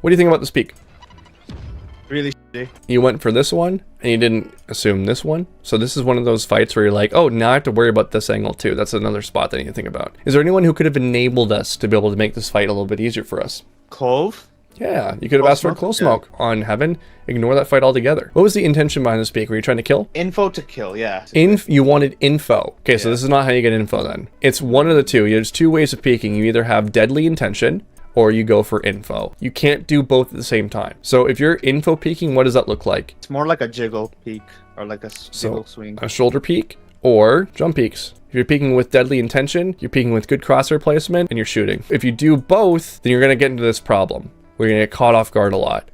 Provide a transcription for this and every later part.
What do you think about this peak? Really shitty. You went for this one, and you didn't assume this one. So this is one of those fights where you're like, oh, now I have to worry about this angle too. That's another spot that I need to think about. Is there anyone who could have enabled us to be able to make this fight a little bit easier for us? Cove? Yeah, you could have asked for a close smoke on Heaven. Ignore that fight altogether. What was the intention behind this peak? Were you trying to kill? Info to kill, yeah. You wanted info. Okay, so this is not how you get info then. It's one of the two. There's two ways of peeking. You either have deadly intention, or you go for info. You can't do both at the same time. So if you're info peeking, what does that look like? It's more like a jiggle peek or like a jiggle swing. A shoulder peek or jump peeks. If you're peeking with deadly intention, you're peeking with good crosshair placement, and you're shooting. If you do both, then you're gonna get into this problem. We're gonna get caught off guard a lot.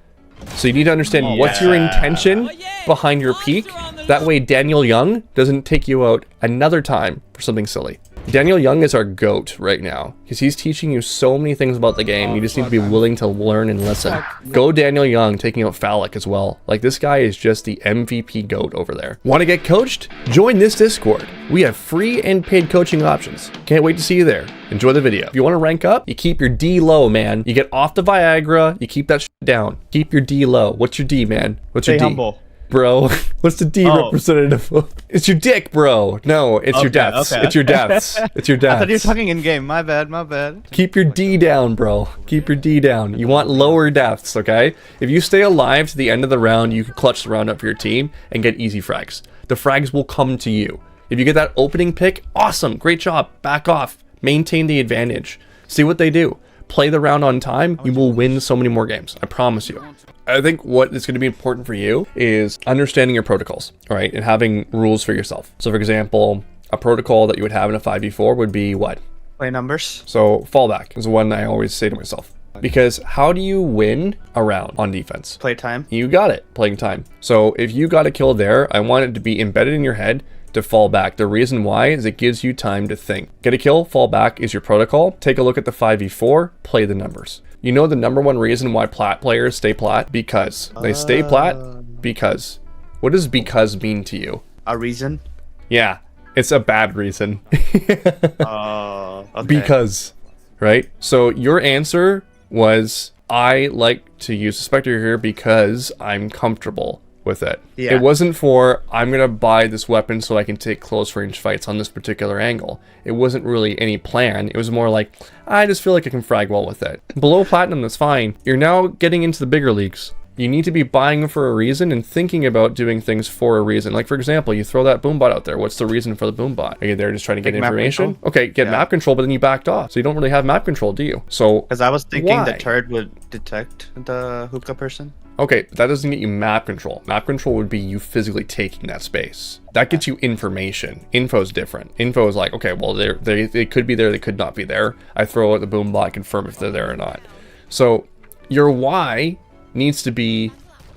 So you need to understand what's your intention behind your peek. That way Daniel Young doesn't take you out another time for something silly. Daniel Young is our GOAT right now because he's teaching you so many things about the game. You just need to be willing to learn and listen. Go Daniel Young, taking out Phallic as well. Like, this guy is just the MVP GOAT over there. Want to get coached? Join this Discord. We have free and paid coaching options. Can't wait to see you there. Enjoy the video. If you want to rank up, you keep your D low, man. You get off the Viagra, you keep that shit down. Keep your D low. What's your D, man? What's your D? Humble. Bro, what's the D representative of? It's your dick, bro. No, it's your deaths. It's your deaths. It's your deaths. I thought you were talking in game. My bad, my bad. Keep your D down, bro. Keep your D down. You want lower deaths, okay? If you stay alive to the end of the round, you can clutch the round up for your team and get easy frags. The frags will come to you. If you get that opening pick, awesome. Great job. Back off. Maintain the advantage. See what they do. Play the round on time. You will win so many more games. I promise you. I think what is going to be important for you is understanding your protocols, all right, and having rules for yourself. So, for example, a protocol that you would have in a 5v4 would be what? Play numbers. So, fallback is one I always say to myself. Because how do you win a round on defense? Play time. You got it. Playing time. So, if you got a kill there, I want it to be embedded in your head to fall back. The reason why is it gives you time to think. Get a kill, fall back is your protocol. Take a look at the 5v4, play the numbers. You know the number one reason why plat players stay plat? Because. They stay plat because. What does because mean to you? A reason? Yeah, it's a bad reason. Okay. Because, right? So your answer was, I like to use the Spectre here because I'm comfortable with it. Yeah. It wasn't for, I'm gonna buy this weapon so I can take close range fights on this particular angle. It wasn't really any plan. It was more like, I just feel like I can frag well with it. Below platinum, that's fine. You're now getting into the bigger leagues. You need to be buying for a reason and thinking about doing things for a reason. Like, for example, you throw that boombot out there. What's the reason for the boombot? Are you there just trying to get information? Okay, get map control, but then you backed off. So you don't really have map control, do you? So, because I was thinking the turret would detect the hookah person. Okay, but that doesn't get you map control. Map control would be you physically taking that space. That gets you information. Info is different. Info is like, okay, well, they could be there, they could not be there. I throw out the boombot, confirm if they're there or not. So your why needs to be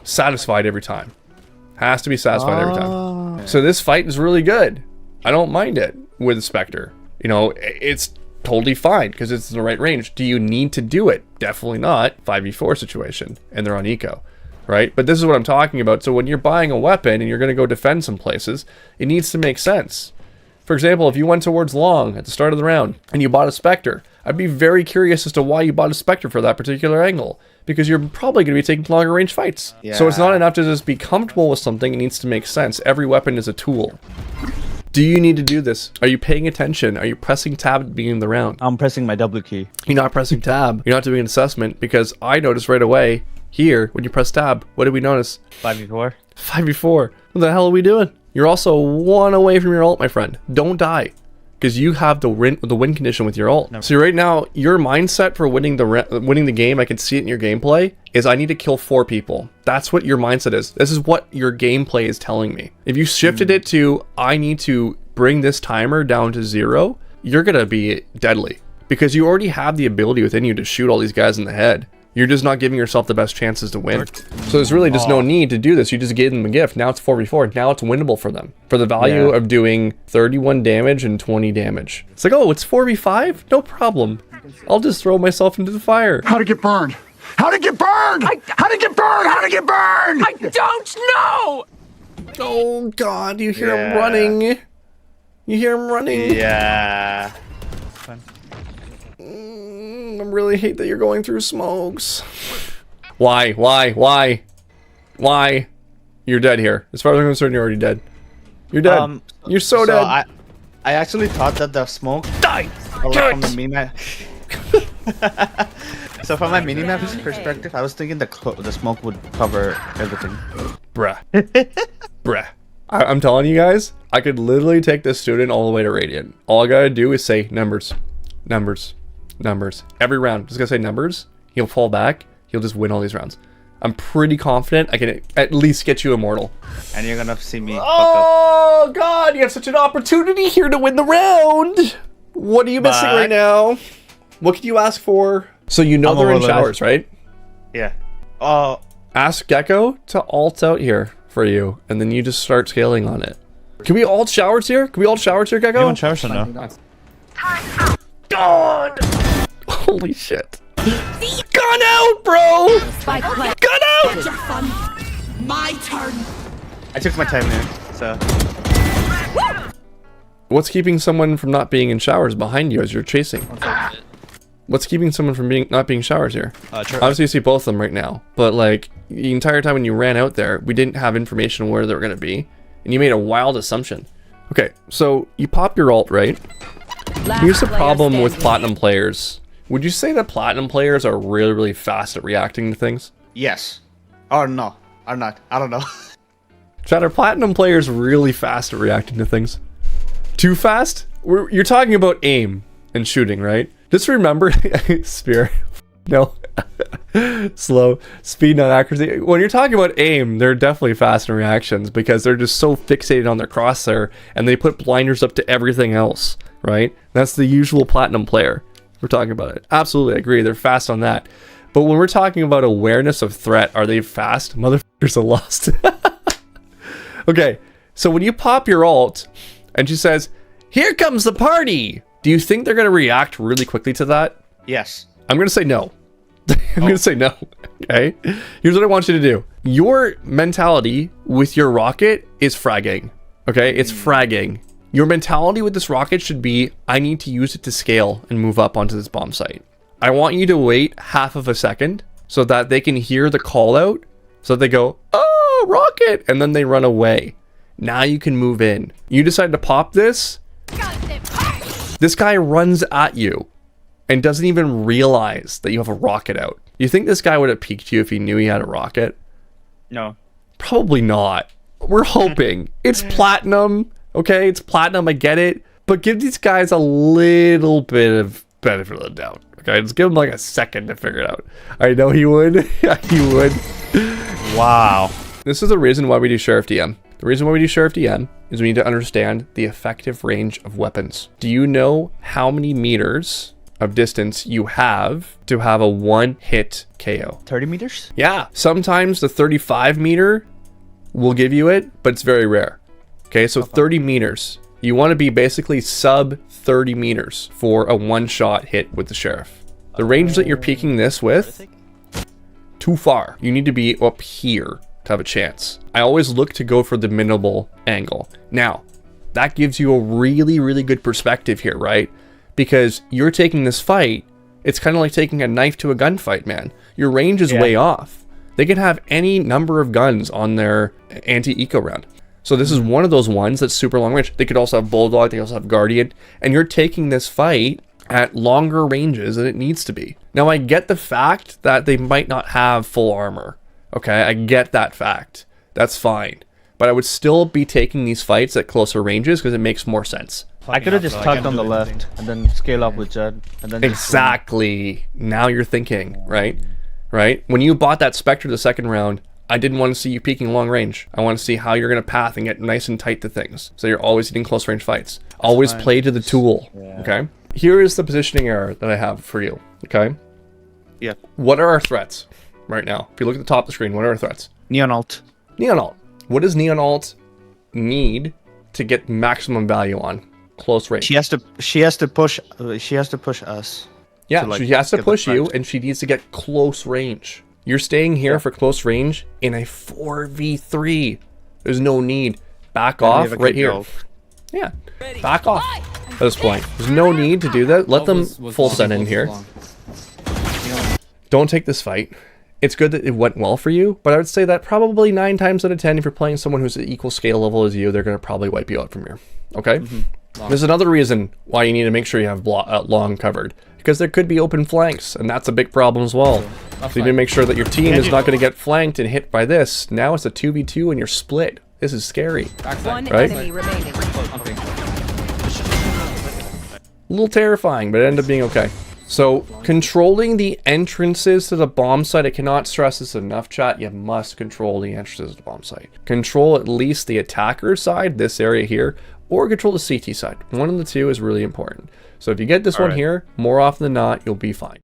satisfied every time. Has to be satisfied every time. So this fight is really good. I don't mind it with Spectre. You know, it's totally fine because it's the right range. Do you need to do it? Definitely not. 5v4 situation and they're on eco, right? But this is what I'm talking about. So when you're buying a weapon and you're going to go defend some places, it needs to make sense. For example, if you went towards long at the start of the round and you bought a Spectre, I'd be very curious as to why you bought a Spectre for that particular angle, because you're probably going to be taking longer range fights. Yeah. So it's not enough to just be comfortable with something. It needs to make sense. Every weapon is a tool. Do you need to do this? Are you paying attention? Are you pressing tab at the beginning of the round? I'm pressing my W key. You're not pressing tab. You're not doing an assessment, because I noticed right away here when you press tab, what did we notice? 5v4. 5v4. What the hell are we doing? You're also one away from your ult, my friend. Don't die, because you have the win condition with your ult. No. So right now, your mindset for winning the game, I can see it in your gameplay, is I need to kill 4 people. That's what your mindset is. This is what your gameplay is telling me. If you shifted it to, I need to bring this timer down to 0, you're gonna be deadly, because you already have the ability within you to shoot all these guys in the head. You're just not giving yourself the best chances to win. So there's really just no need to do this. You just gave them a gift. Now it's 4v4. Now it's winnable for them. For the value of doing 31 damage and 20 damage. It's like, oh, it's 4v5? No problem. I'll just throw myself into the fire. How to get burned? How to get burned? How to get burned? How to get burned? I don't know! Oh, God. You hear him running. You hear him running. Yeah. I really hate that you're going through smokes. Why? Why? You're dead here. As far as I'm concerned, you're already dead. You're dead. You're so dead. I actually thought that the smoke Die! from the minimap. So from my minimap perspective, I was thinking the smoke would cover everything. Bruh. Bruh. I'm telling you guys, I could literally take this student all the way to Radiant. All I gotta do is say numbers. Numbers. Numbers. Every round. Just gotta say numbers. He'll fall back. He'll just win all these rounds. I'm pretty confident I can at least get you immortal. And you're gonna see me. Oh God! You have such an opportunity here to win the round. What are you missing right now? What could you ask for? So you know they're in showers, right? Yeah. Ask Gecko to alt out here for you, and then you just start scaling on it. Can we alt showers here? Can we alt showers here, Gecko? You want showers or no? God! Holy shit! Gun out, bro! Gun out! My turn. I took my time there, so. What's keeping someone from not being in showers behind you as you're chasing? What's keeping someone from not being showers here? Obviously you see both of them right now, but like the entire time when you ran out there, we didn't have information on where they were gonna be, and you made a wild assumption. Okay, so you pop your ult, right? Here's the problem with platinum players. Would you say that platinum players are really, really fast at reacting to things? Yes. Or no. Or not. I don't know. Chad, are platinum players really fast at reacting to things? Too fast? You're talking about aim and shooting, right? Just remember, Spear. No. Slow. Speed, not accuracy. When you're talking about aim, they're definitely fast in reactions because they're just so fixated on their crosshair and they put blinders up to everything else, right? That's the usual platinum player. We're talking about it. Absolutely, I agree. They're fast on that. But when we're talking about awareness of threat, are they fast? Motherfuckers are lost. Okay, so when you pop your ult and she says, "Here comes the party," do you think they're going to react really quickly to that? Yes. I'm going to say no. I'm going to say no. Okay? Here's what I want you to do. Your mentality with your rocket is fragging. Okay? It's fragging. Your mentality with this rocket should be, I need to use it to scale and move up onto this bomb site. I want you to wait half of a second so that they can hear the call out, so they go, "Oh, rocket," and then they run away. Now you can move in. You decide to pop this. This guy runs at you and doesn't even realize that you have a rocket out. You think this guy would have peeked you if he knew he had a rocket? No. Probably not. We're hoping. It's platinum. Okay, it's platinum, I get it. But give these guys a little bit of benefit of the doubt. Okay, just give them like a second to figure it out. I know he would. He would. Wow. This is the reason why we do Sheriff DM. The reason why we do Sheriff DM is we need to understand the effective range of weapons. Do you know how many meters of distance you have to have a one-hit KO? 30 meters? Yeah. Sometimes the 35 meter will give you it, but it's very rare. Okay, so 30 meters. You want to be basically sub 30 meters for a one-shot hit with the Sheriff. The range that you're peaking this with, too far. You need to be up here to have a chance. I always look to go for the minimal angle. Now, that gives you a really, really good perspective here, right? Because you're taking this fight, it's kind of like taking a knife to a gunfight, man. Your range is way off. They can have any number of guns on their anti-eco round. So this is one of those ones that's super long range. They could also have Bulldog, they also have Guardian, and you're taking this fight at longer ranges than it needs to be. Now I get the fact that they might not have full armor. Okay, I get that fact. That's fine. But I would still be taking these fights at closer ranges because it makes more sense. I could have just tugged on the left and then scale up with Jed. And then exactly. Now you're thinking, right? Right? When you bought that Spectre the second round, I didn't want to see you peeking long range. I want to see how you're going to path and get nice and tight to things. So you're always hitting close range fights. Always play to the tool. Okay? Here is the positioning error that I have for you. Okay? Yeah. What are our threats right now? If you look at the top of the screen, what are our threats? Neon alt. Neon alt. What does Neon alt need to get maximum value on close range? She has to push us. Yeah, like, she has to push you, and she needs to get close range. You're staying here for close range in a 4v3. There's no need. Back off right here. Yeah, back off at this point. There's no need to do that. Let them full send in here. Don't take this fight. it's good that it went well for you, but I would say that probably 9 times out of 10, if you're playing someone who's at equal scale level as you, they're going to probably wipe you out from here. Okay? There's another reason why you need to make sure you have long covered, because there could be open flanks, and that's a big problem as well. So you need to make sure that your team is not going to get flanked and hit by this. Now it's a 2v2 and you're split. This is scary. One right? enemy remaining. A little terrifying, but it ended up being okay. So, controlling the entrances to the bomb site, I cannot stress this enough, chat. You must control the entrances to the bomb site. Control at least the attacker side, this area here, or control the CT side. One of the two is really important. So if you get this one here, more often than not, you'll be fine.